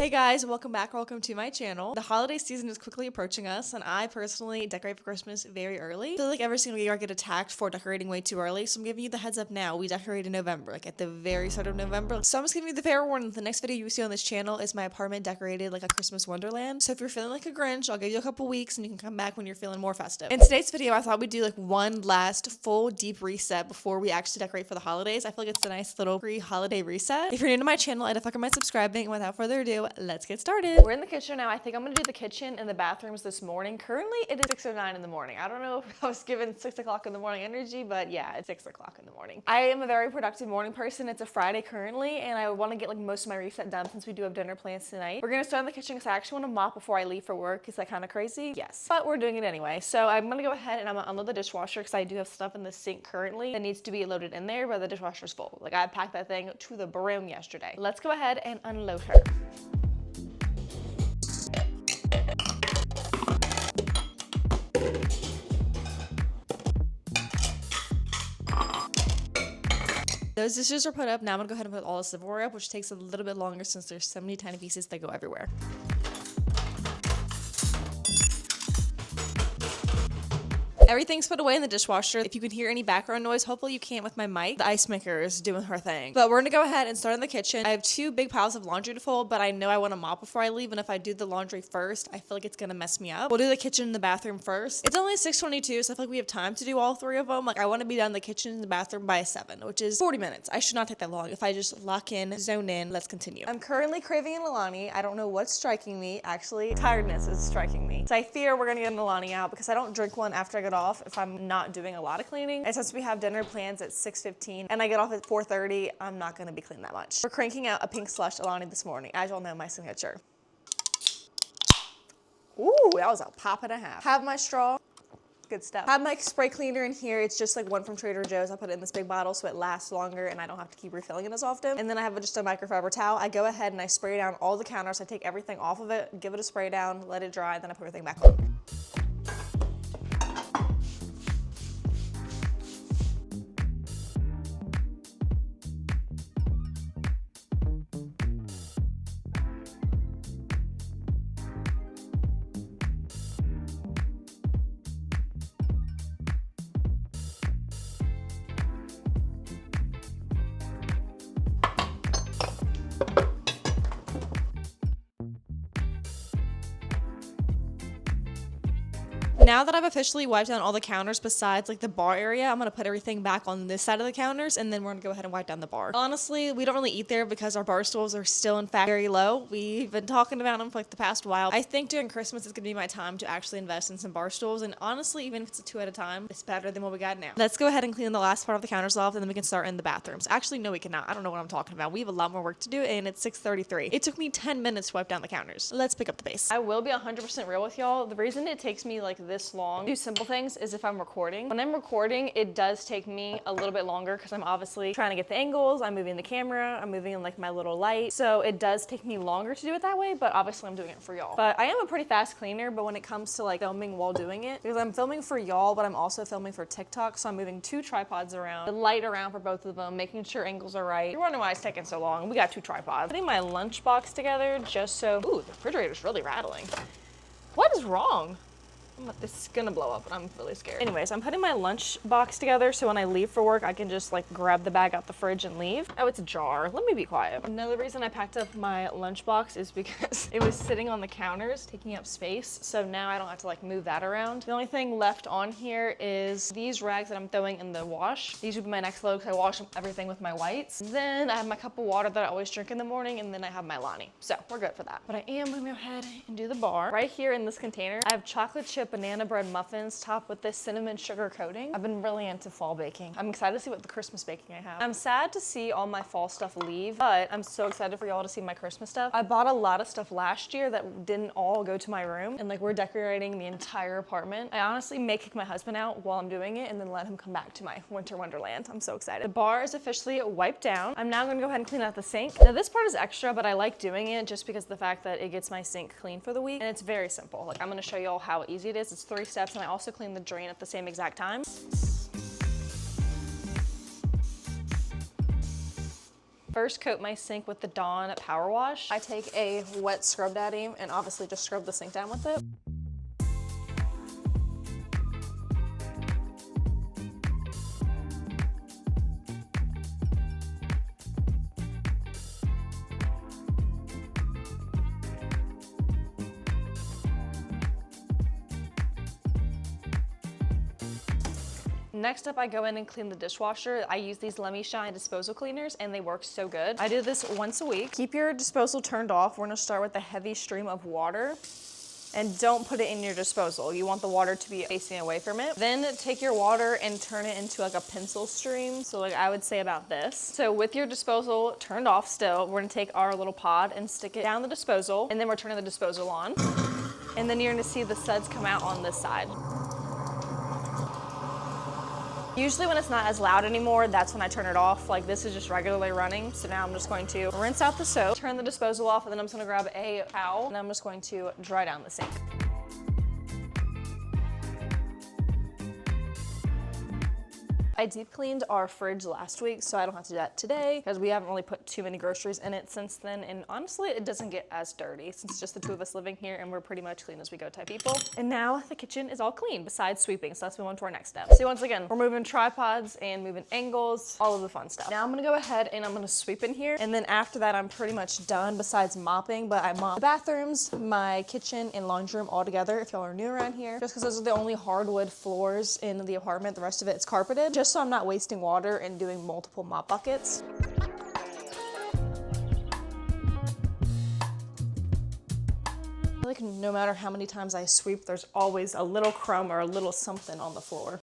Hey guys, welcome back, welcome to my channel. The holiday season is quickly approaching us, and I personally decorate for Christmas very early. I feel like every single year I get attacked for decorating way too early, so I'm giving you the heads up now. We decorate in November, like at the very start of November. So I'm just giving you the fair warning. The next video you see on this channel is my apartment decorated like a Christmas wonderland. So if you're feeling like a Grinch, I'll give you a couple weeks and you can come back when you're feeling more festive. In today's video, I thought we'd do like one last full deep reset before we actually decorate for the holidays. I feel like it's a nice little pre-holiday reset. If you're new to my channel, I'd recommend subscribing, and without further ado, let's get started. We're in the kitchen now. I think I'm gonna do the kitchen and the bathrooms this morning. Currently, it is 6:09 in the morning. I don't know if I was given 6 o'clock in the morning energy, but yeah, it's 6 o'clock in the morning. I am a very productive morning person. It's a Friday currently, and I want to get like most of my reset done since we do have dinner plans tonight. We're gonna start in the kitchen because I actually want to mop before I leave for work. Is that kind of crazy? Yes, but we're doing it anyway. So I'm gonna go ahead and I'm gonna unload the dishwasher because I do have stuff in the sink currently that needs to be loaded in there, but the dishwasher's full. Like I packed that thing to the brim yesterday. Let's go ahead and unload her. Those dishes are put up. Now I'm gonna go ahead and put all the silverware up, which takes a little bit longer since there's so many tiny pieces that go everywhere. Everything's put away in the dishwasher. If you can hear any background noise, hopefully you can't with my mic. The ice maker is doing her thing. But we're gonna go ahead and start in the kitchen. I have 2 big piles of laundry to fold, but I know I want to mop before I leave, and if I do the laundry first, I feel like it's gonna mess me up. We'll do the kitchen and the bathroom first. It's only 6:22, so I feel like we have time to do all 3 of them. Like I want to be done in the kitchen and the bathroom by 7, which is 40 minutes. I should not take that long. If I just lock in, zone in, let's continue. I'm currently craving an Alani. I don't know what's striking me. Actually, tiredness is striking me. So I fear we're gonna get an Alani out because I don't drink one after I get off if I'm not doing a lot of cleaning. And since we have dinner plans at 6:15 and I get off at 4:30, I'm not gonna be cleaning that much. We're cranking out a pink slush Alani this morning. As y'all know, my signature. Ooh, that was a pop and a half. Have my straw. Good stuff. Have my spray cleaner in here. It's just like one from Trader Joe's. I put it in this big bottle so it lasts longer and I don't have to keep refilling it as often. And then I have just a microfiber towel. I go ahead and I spray down all the counters. I take everything off of it, give it a spray down, let it dry, then I put everything back on. Now that I've officially wiped down all the counters besides like the bar area, I'm gonna put everything back on this side of the counters, and then we're gonna go ahead and wipe down the bar. Honestly, we don't really eat there because our bar stools are still in fact very low. We've been talking about them for like the past while. I think during Christmas is gonna be my time to actually invest in some bar stools, and honestly, even if it's a 2 at a time, it's better than what we got now. Let's go ahead and clean the last part of the counters off, and then we can start in the bathrooms. Actually, no, we cannot. I don't know what I'm talking about. We have a lot more work to do, and it's 6:33. It took me 10 minutes to wipe down the counters. Let's pick up the pace. I will be 100% real with y'all. The reason it takes me like this long to do simple things is if I'm recording. When I'm recording, it does take me a little bit longer because I'm obviously trying to get the angles, I'm moving the camera, I'm moving in like my little light. So it does take me longer to do it that way, but obviously I'm doing it for y'all. But I am a pretty fast cleaner, but when it comes to like filming while doing it, because I'm filming for y'all, but I'm also filming for TikTok, so I'm moving 2 tripods around, the light around for both of them, making sure angles are right. You're wondering why it's taking so long. We got 2 tripods. Putting my lunch box together just so, ooh, the refrigerator's really rattling. What is wrong? This is gonna blow up and I'm really scared. Anyways, I'm putting my lunch box together so when I leave for work, I can just like grab the bag out the fridge and leave. Oh, it's ajar. Let me be quiet. Another reason I packed up my lunch box is because it was sitting on the counters, taking up space. So now I don't have to like move that around. The only thing left on here is these rags that I'm throwing in the wash. These would be my next load because I wash everything with my whites. Then I have my cup of water that I always drink in the morning, and then I have my Lani. So we're good for that. But I am gonna go ahead and do the bar. Right here in this container, I have chocolate chip banana bread muffins topped with this cinnamon sugar coating. I've been really into fall baking. I'm excited to see what the Christmas baking I have. I'm sad to see all my fall stuff leave, but I'm so excited for y'all to see my Christmas stuff. I bought a lot of stuff last year that didn't all go to my room, and like we're decorating the entire apartment. I honestly may kick my husband out while I'm doing it and then let him come back to my winter wonderland. I'm so excited. The bar is officially wiped down. I'm now gonna go ahead and clean out the sink. Now this part is extra, but I like doing it just because of the fact that it gets my sink clean for the week, and it's very simple. Like I'm gonna show y'all how easy it is. It's 3 steps, and I also clean the drain at the same exact time. First, coat my sink with the Dawn Power Wash. I take a wet Scrub Daddy and obviously just scrub the sink down with it. Next up, I go in and clean the dishwasher. I use these Let Me Shine disposal cleaners and they work so good. I do this once a week. Keep your disposal turned off. We're gonna start with a heavy stream of water. And don't put it in your disposal. You want the water to be facing away from it. Then take your water and turn it into like a pencil stream. So like I would say about this. So with your disposal turned off still, we're gonna take our little pod and stick it down the disposal, and then we're turning the disposal on. And then you're gonna see the suds come out on this side. Usually when it's not as loud anymore, that's when I turn it off. Like this is just regularly running. So now I'm just going to rinse out the soap, turn the disposal off, and then I'm just gonna grab a towel and I'm just going to dry down the sink. I deep cleaned our fridge last week, so I don't have to do that today because we haven't really put too many groceries in it since then. And honestly, it doesn't get as dirty since it's just the two of us living here and we're pretty much clean as we go type people. And now the kitchen is all clean besides sweeping. So let's move on to our next step. So once again, we're moving tripods and moving angles, all of the fun stuff. Now I'm gonna go ahead and I'm gonna sweep in here. And then after that, I'm pretty much done besides mopping, but I mop the bathrooms, my kitchen, and laundry room all together if y'all are new around here. Just because those are the only hardwood floors in the apartment. The rest of it is carpeted. Just so I'm not wasting water and doing multiple mop buckets. I feel like no matter how many times I sweep, there's always a little crumb or a little something on the floor.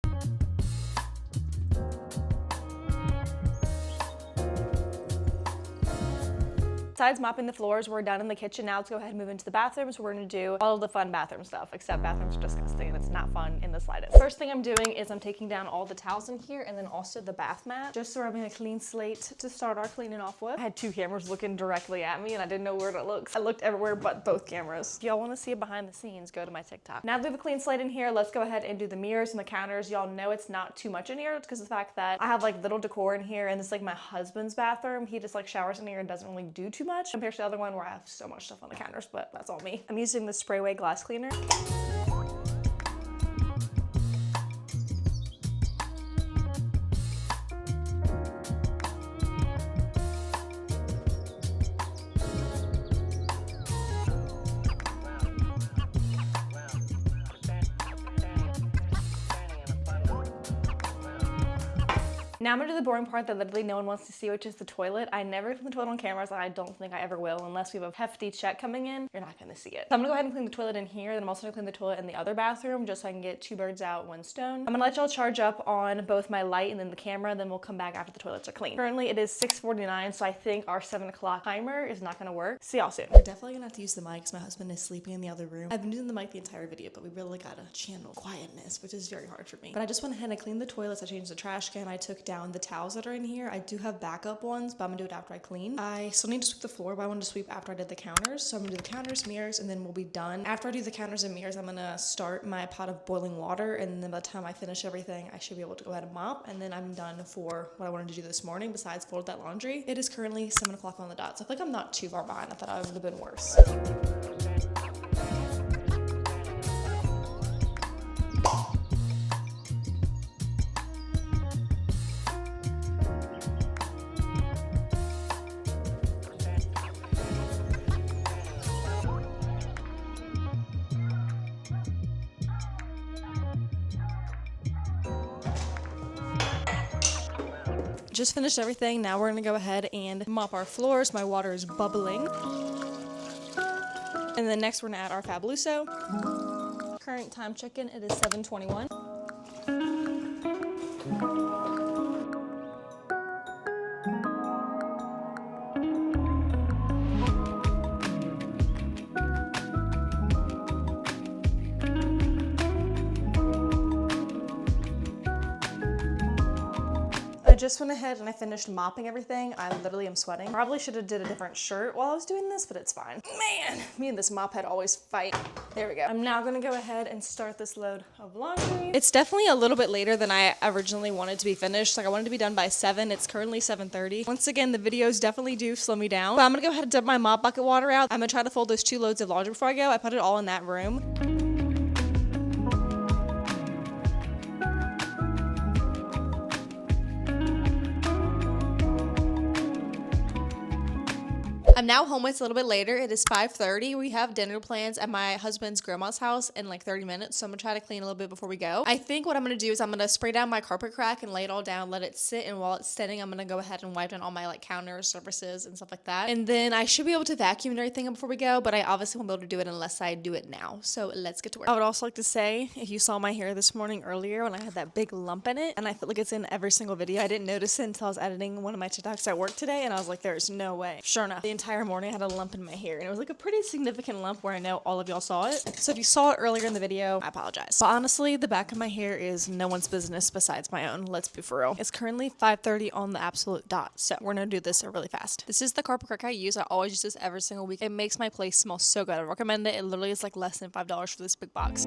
Besides mopping the floors, we're done in the kitchen. Now let's go ahead and move into the bathrooms. We're gonna do all of the fun bathroom stuff, except bathrooms are disgusting and it's not fun in the slightest. First thing I'm doing is I'm taking down all the towels in here and then also the bath mat, just so we're having a clean slate to start our cleaning off with. I had two cameras looking directly at me and I didn't know where to look. I looked everywhere but both cameras. If y'all wanna see it behind the scenes, go to my TikTok. Now that we have a clean slate in here, let's go ahead and do the mirrors and the counters. Y'all know it's not too much in here. It's because of the fact that I have like little decor in here and this is like my husband's bathroom. He just like showers in here and doesn't really do too much compared to the other one where I have so much stuff on the counters, but that's all me. I'm using the Sprayway glass cleaner. Now I'm gonna do the boring part that literally no one wants to see, which is the toilet. I never clean the toilet on cameras, and I don't think I ever will unless we have a hefty check coming in. You're not gonna see it. So I'm gonna go ahead and clean the toilet in here, then I'm also gonna clean the toilet in the other bathroom just so I can get two birds out, one stone. I'm gonna let y'all charge up on both my light and then the camera, then we'll come back after the toilets are clean. Currently it is 6:49, so I think our 7 o'clock timer is not gonna work. See y'all soon. We're definitely gonna have to use the mic because my husband is sleeping in the other room. I've been using the mic the entire video, but we really gotta channel quietness, which is very hard for me. But I just went ahead and cleaned the toilets. I changed the trash can. I took down the towels that are in here. I do have backup ones, but I'm gonna do it after I clean. I still need to sweep the floor, but I wanted to sweep after I did the counters. So I'm gonna do the counters, mirrors, and then we'll be done. After I do the counters and mirrors, I'm gonna start my pot of boiling water, and then by the time I finish everything, I should be able to go ahead and mop, and then I'm done for what I wanted to do this morning besides fold that laundry. It is currently 7 o'clock on the dot, so I feel like I'm not too far behind. I thought I would have been worse. Just finished everything. Now we're gonna go ahead and mop our floors. My water is bubbling. And then next we're gonna add our Fabuloso. Current time check-in, it is 7:21. just went ahead and I finished mopping everything. I literally am sweating. Probably should have did a different shirt while I was doing this, but it's fine. Man, me and this mop head always fight. There we go. I'm now gonna go ahead and start this load of laundry. It's definitely a little bit later than I originally wanted to be finished. Like I wanted to be done by 7. It's currently 7:30. Once again, the videos definitely do slow me down. But I'm gonna go ahead and dump my mop bucket water out. I'm gonna try to fold those 2 loads of laundry before I go. I put it all in that room. I'm now home. It's a little bit later. It is 5:30. We have dinner plans at my husband's grandma's house in like 30 minutes. So I'm gonna try to clean a little bit before we go. I think what I'm gonna do is I'm gonna spray down my carpet crack and lay it all down, let it sit. And while it's sitting, I'm gonna go ahead and wipe down all my like counters, surfaces, and stuff like that. And then I should be able to vacuum and everything before we go, but I obviously won't be able to do it unless I do it now. So let's get to work. I would also like to say, if you saw my hair this morning earlier when I had that big lump in it, and I feel like it's in every single video, I didn't notice it until I was editing one of my TikToks at work today, and I was like, there's no way. Sure enough, the entire morning I had a lump in my hair, and it was like a pretty significant lump where I know all of y'all saw it. So if you saw it earlier in the video, I apologize. But honestly, the back of my hair is no one's business besides my own. Let's be for real. It's currently 5:30 on the absolute dot, so we're gonna do this really fast. This is the carpet crack I use. I always use this every single week. It makes my place smell so good. I recommend it. It literally is like less than $5 for this big box.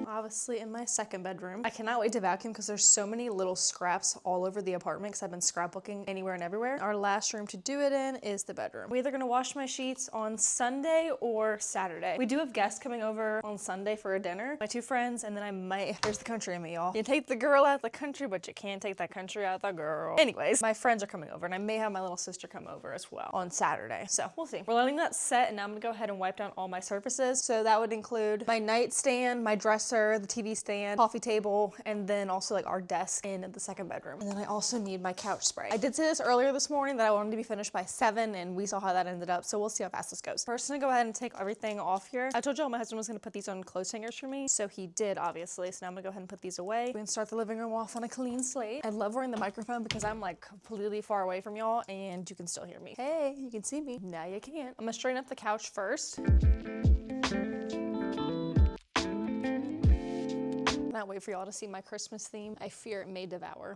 Obviously in my second bedroom. I cannot wait to vacuum because there's so many little scraps all over the apartment because I've been scrapbooking anywhere and everywhere. Our last room to do it in is the bedroom. We're either gonna wash my sheets on Sunday or Saturday. We do have guests coming over on Sunday for a dinner. My 2 friends, and then I might, there's the country in me, y'all. You take the girl out of the country, but you can't take that country out of the girl. Anyways, my friends are coming over, and I may have my little sister come over as well on Saturday. So we'll see. We're letting that set, and now I'm gonna go ahead and wipe down all my surfaces. So that would include my nightstand, my dresser, the TV stand, coffee table, and then also like our desk in the second bedroom. And then I also need my couch spray. I did say this earlier this morning that I wanted to be finished by 7, and we saw how that ended up, so we'll see how fast this goes. First, I'm gonna go ahead and take everything off here. I told y'all my husband was gonna put these on clothes hangers for me, so he did, obviously. So now I'm gonna go ahead and put these away. We can start the living room off on a clean slate. I love wearing the microphone because I'm like completely far away from y'all, and you can still hear me. Hey, you can see me. Now you can't. I'm gonna straighten up the couch first. Cannot wait for y'all to see my Christmas theme. I fear it may devour.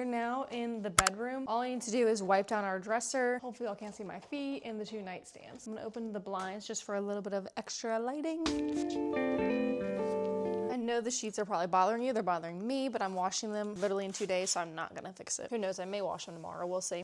Now in the bedroom, all I need to do is wipe down our dresser. Hopefully y'all can't see my feet, and the 2 nightstands. I'm gonna open the blinds just for a little bit of extra lighting. I know the sheets are probably bothering you. They're bothering me, but I'm washing them literally in 2 days, so I'm not gonna fix it. Who knows, I may wash them tomorrow, we'll see.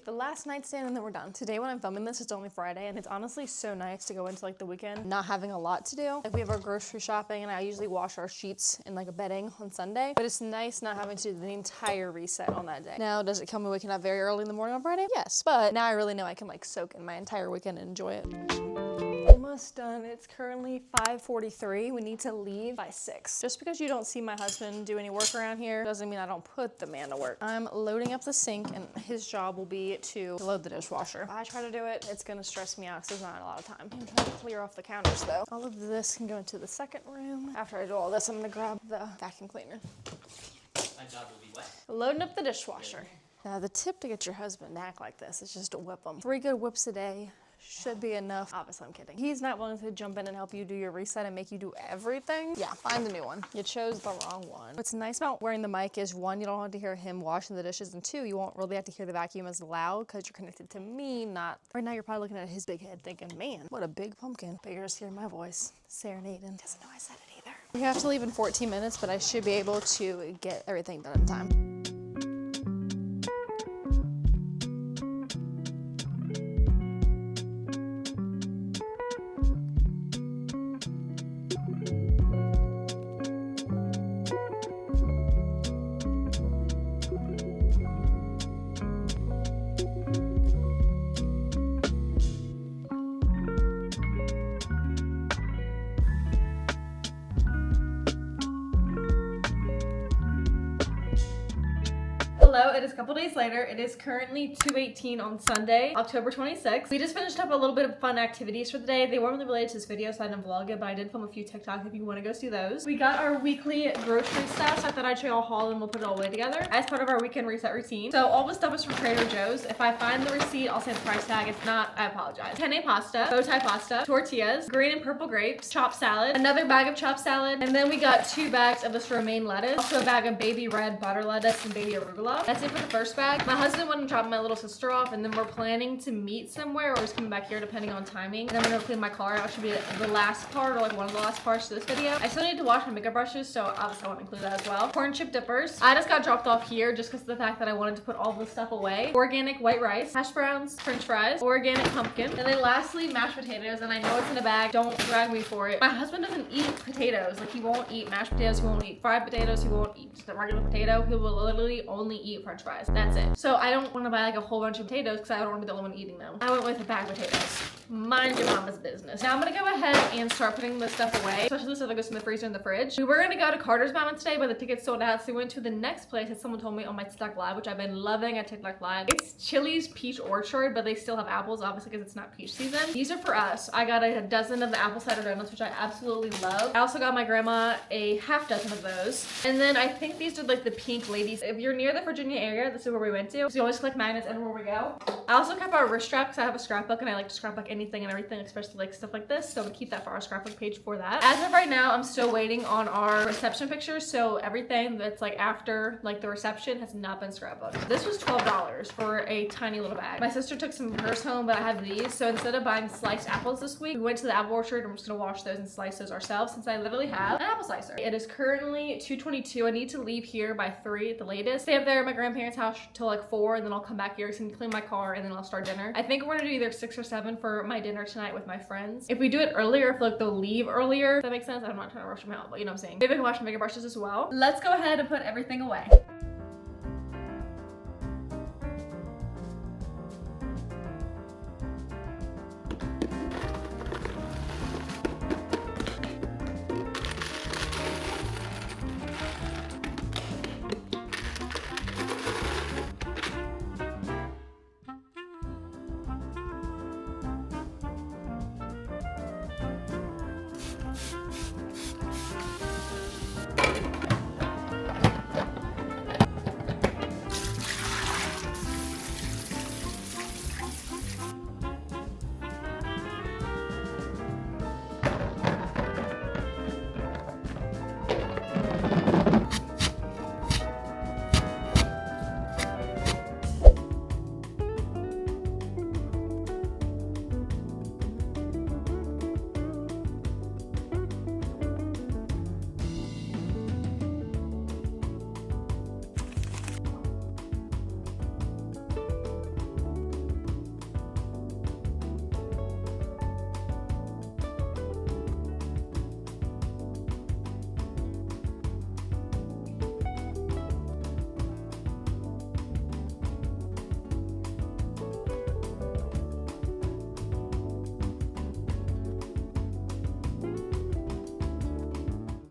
The last nightstand, and then we're done. Today when I'm filming this, it's only Friday, and it's honestly so nice to go into like the weekend not having a lot to do. Like we have our grocery shopping, and I usually wash our sheets and like a bedding on Sunday, but it's nice not having to do the entire reset on that day. Now, does it come with waking up very early in the morning on Friday? Yes, but now I really know I can like soak in my entire weekend and enjoy it. Almost done. It's currently 5:43. We need to leave by 6. Just because you don't see my husband do any work around here doesn't mean I don't put the man to work. I'm loading up the sink, and his job will be to load the dishwasher. If I try to do it, it's gonna stress me out because there's not a lot of time. I'm trying to clear off the counters though. All of this can go into the second room. After I do all this, I'm gonna grab the vacuum cleaner. My job will be wet. Loading up the dishwasher. Now the tip to get your husband to act like this is just to whip him. 3 good whips a day should be enough. Obviously, I'm kidding. He's not willing to jump in and help you do your reset and make you do everything. Yeah, find the new one. You chose the wrong one. What's nice about wearing the mic is 1, you don't have to hear him washing the dishes, and 2, you won't really have to hear the vacuum as loud because you're connected to me, not... Right now, you're probably looking at his big head thinking, man, what a big pumpkin. But you're just hearing my voice serenading. Doesn't know I said it either. We have to leave in 14 minutes, but I should be able to get everything done in time. Hello, it is a couple days later. It is currently 2:18 on Sunday, October 26th. We just finished up a little bit of fun activities for the day. They weren't really related to this video, so I didn't vlog it, but I did film a few TikToks if you want to go see those. We got our weekly grocery stuff, so I thought I'd show you all haul and we'll put it all away together as part of our weekend reset routine. So all the stuff is from Trader Joe's. If I find the receipt, I'll say the price tag. If not, I apologize. Penne pasta, bow tie pasta, tortillas, green and purple grapes, chopped salad, another bag of chopped salad, and then we got 2 bags of this romaine lettuce, also a bag of baby red butter lettuce and baby arugula. That's it for the first bag. My husband went and dropped my little sister off, and then we're planning to meet somewhere, or just coming back here depending on timing. And I'm gonna clean my car out. Should be the last part, or like one of the last parts to this video. I still need to wash my makeup brushes, so obviously I want to include that as well. Corn chip dippers. I just got dropped off here just because of the fact that I wanted to put all this stuff away. Organic white rice, hash browns, french fries, organic pumpkin, and then lastly mashed potatoes. And I know it's in a bag. Don't drag me for it. My husband doesn't eat potatoes. Like, he won't eat mashed potatoes. He won't eat fried potatoes. He won't eat just a regular potato. He will literally only eat french fries. That's it. So I don't want to buy like a whole bunch of potatoes because I don't want to be the only one eating them. I went with a bag of potatoes. Mind your mama's business. Now I'm gonna go ahead and start putting this stuff away, especially the stuff that goes in the freezer and the fridge. We were gonna go to Carter's Mountain today, but the tickets sold out, so we went to the next place that someone told me on my TikTok live, which I've been loving at TikTok live. It's Chili's Peach Orchard, but they still have apples, obviously, because it's not peach season. These are for us. I got a dozen of the apple cider donuts, which I absolutely love. I also got my grandma a half dozen of those. And then I think these are like the pink ladies. If you're near the Virginia area, this is where we went to. So you always collect magnets everywhere we go. I also kept our wrist strap because I have a scrapbook and I like to scrapbook anything and everything, especially like stuff like this. So I'm gonna keep that for our scrapbook page for that. As of right now, I'm still waiting on our reception pictures. So everything that's like after like the reception has not been scrapbooked. This was $12 for a tiny little bag. My sister took some of hers home, but I have these. So instead of buying sliced apples this week, we went to the apple orchard. I'm just gonna wash those and slice those ourselves since I literally have an apple slicer. It is currently 2:22. I need to leave here by 3 at the latest. Stay up there at my grandparents' house till like 4, and then I'll come back here to clean my car, and then I'll start dinner. I think we're gonna do either 6 or 7 for my dinner tonight with my friends. If we do it earlier, I feel like they'll leave earlier. If that makes sense. I'm not trying to rush them out, but you know what I'm saying. Maybe I can wash my makeup brushes as well. Let's go ahead and put everything away.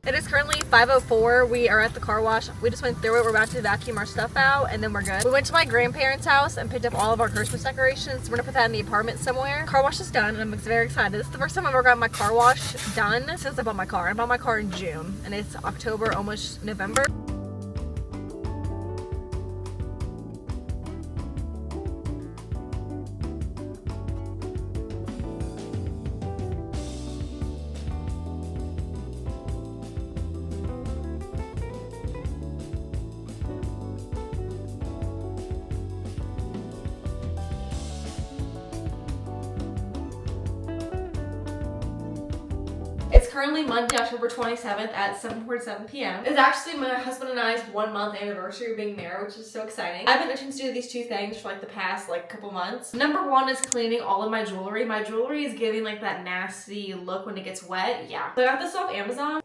It is currently 5:04. We are at the car wash. We just went through it. We're about to vacuum our stuff out and then we're good. We went to my grandparents' house and picked up all of our Christmas decorations. We're gonna put that in the apartment somewhere. Car wash is done and I'm very excited. This is the first time I've ever got my car wash done since I bought my car. I bought my car in June and it's October, almost November. It's currently Monday, October 27th at 7:47 p.m. It's actually my husband and I's 1-month anniversary of being married, which is so exciting. I've been itching to do these 2 things for like the past like couple months. Number 1 is cleaning all of my jewelry. My jewelry is giving like that nasty look when it gets wet. Yeah. So I got this off Amazon.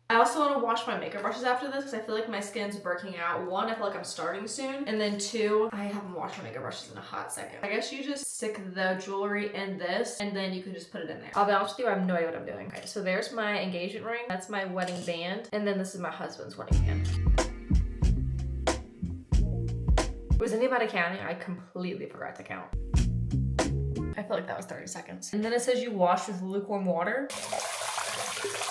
I also want to wash my makeup brushes after this because I feel like my skin's breaking out. 1, I feel like I'm starting soon. And then 2, I haven't washed my makeup brushes in a hot second. I guess you just stick the jewelry in this and then you can just put it in there. I'll be honest with you, I have no idea what I'm doing. Okay, so there's my engagement ring. That's my wedding band. And then this is my husband's wedding band. Was anybody counting? I completely forgot to count. I feel like that was 30 seconds. And then it says you wash with lukewarm water.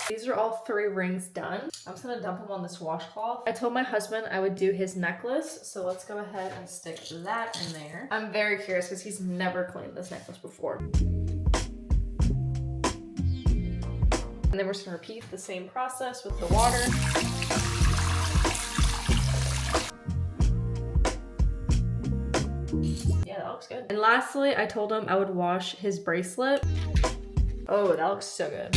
These are all 3 rings done. I'm just gonna dump them on this washcloth. I told my husband I would do his necklace, so let's go ahead and stick that in there. I'm very curious because he's never cleaned this necklace before. And then we're just gonna repeat the same process with the water. Yeah, that looks good. And lastly, I told him I would wash his bracelet. Oh, that looks so good.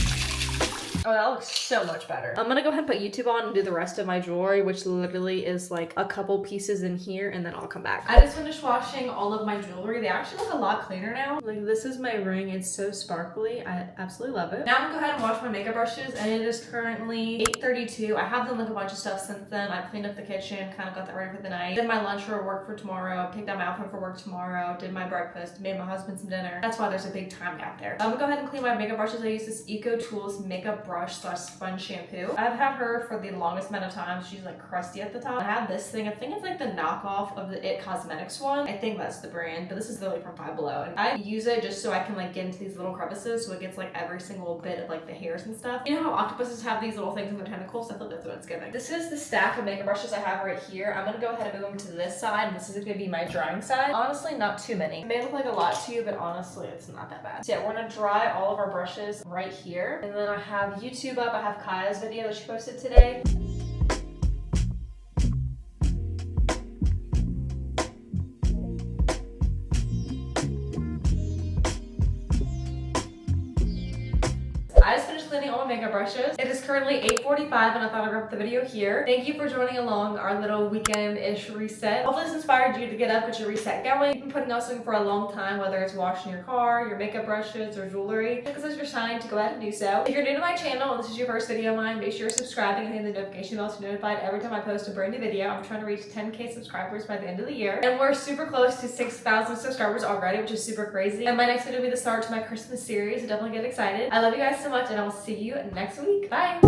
Oh, that looks so much better. I'm gonna go ahead and put YouTube on and do the rest of my jewelry, which literally is like a couple pieces in here, and then I'll come back. I just finished washing all of my jewelry. They actually look a lot cleaner now. Like, this is my ring. It's so sparkly. I absolutely love it. Now I'm gonna go ahead and wash my makeup brushes, and it is currently 8:32. I have done like a bunch of stuff since then. I cleaned up the kitchen, kind of got that ready for the night. Did my lunch for work for tomorrow. Picked out my outfit for work tomorrow. Did my breakfast. Made my husband some dinner. That's why there's a big time gap there. I'm gonna go ahead and clean my makeup brushes. I use this Eco Tools makeup brush / sponge shampoo. I've had her for the longest amount of time. She's like crusty at the top. I have this thing. I think it's like the knockoff of the It Cosmetics one. I think that's the brand, but this is literally from Five Below. And I use it just so I can like get into these little crevices so it gets like every single bit of like the hairs and stuff. You know how octopuses have these little things in their tentacles? I feel like that's what it's giving. This is the stack of makeup brushes I have right here. I'm gonna go ahead and move them to this side, and this is gonna be my drying side. Honestly, not too many. It may look like a lot to you, but honestly, it's not that bad. So yeah, we're gonna dry all of our brushes right here. And then I have YouTube up. I have Kaya's video that she posted today. I just finished cleaning all my makeup brushes. It is currently 8:45 and I thought I'd wrap the video here. Thank you for joining along our little weekend-ish reset. Hopefully this inspired you to get up, get your reset going. You've been putting off something for a long time, whether it's washing your car, your makeup brushes, or jewelry. This is your sign to go ahead and do so. If you're new to my channel and this is your first video of mine, make sure you're subscribing and hitting the notification bell to be notified every time I post a brand new video. I'm trying to reach 10K subscribers by the end of the year. And we're super close to 6,000 subscribers already, which is super crazy. And my next video will be the start to my Christmas series, so definitely get excited. I love you guys so much, and I will see you next week. Bye!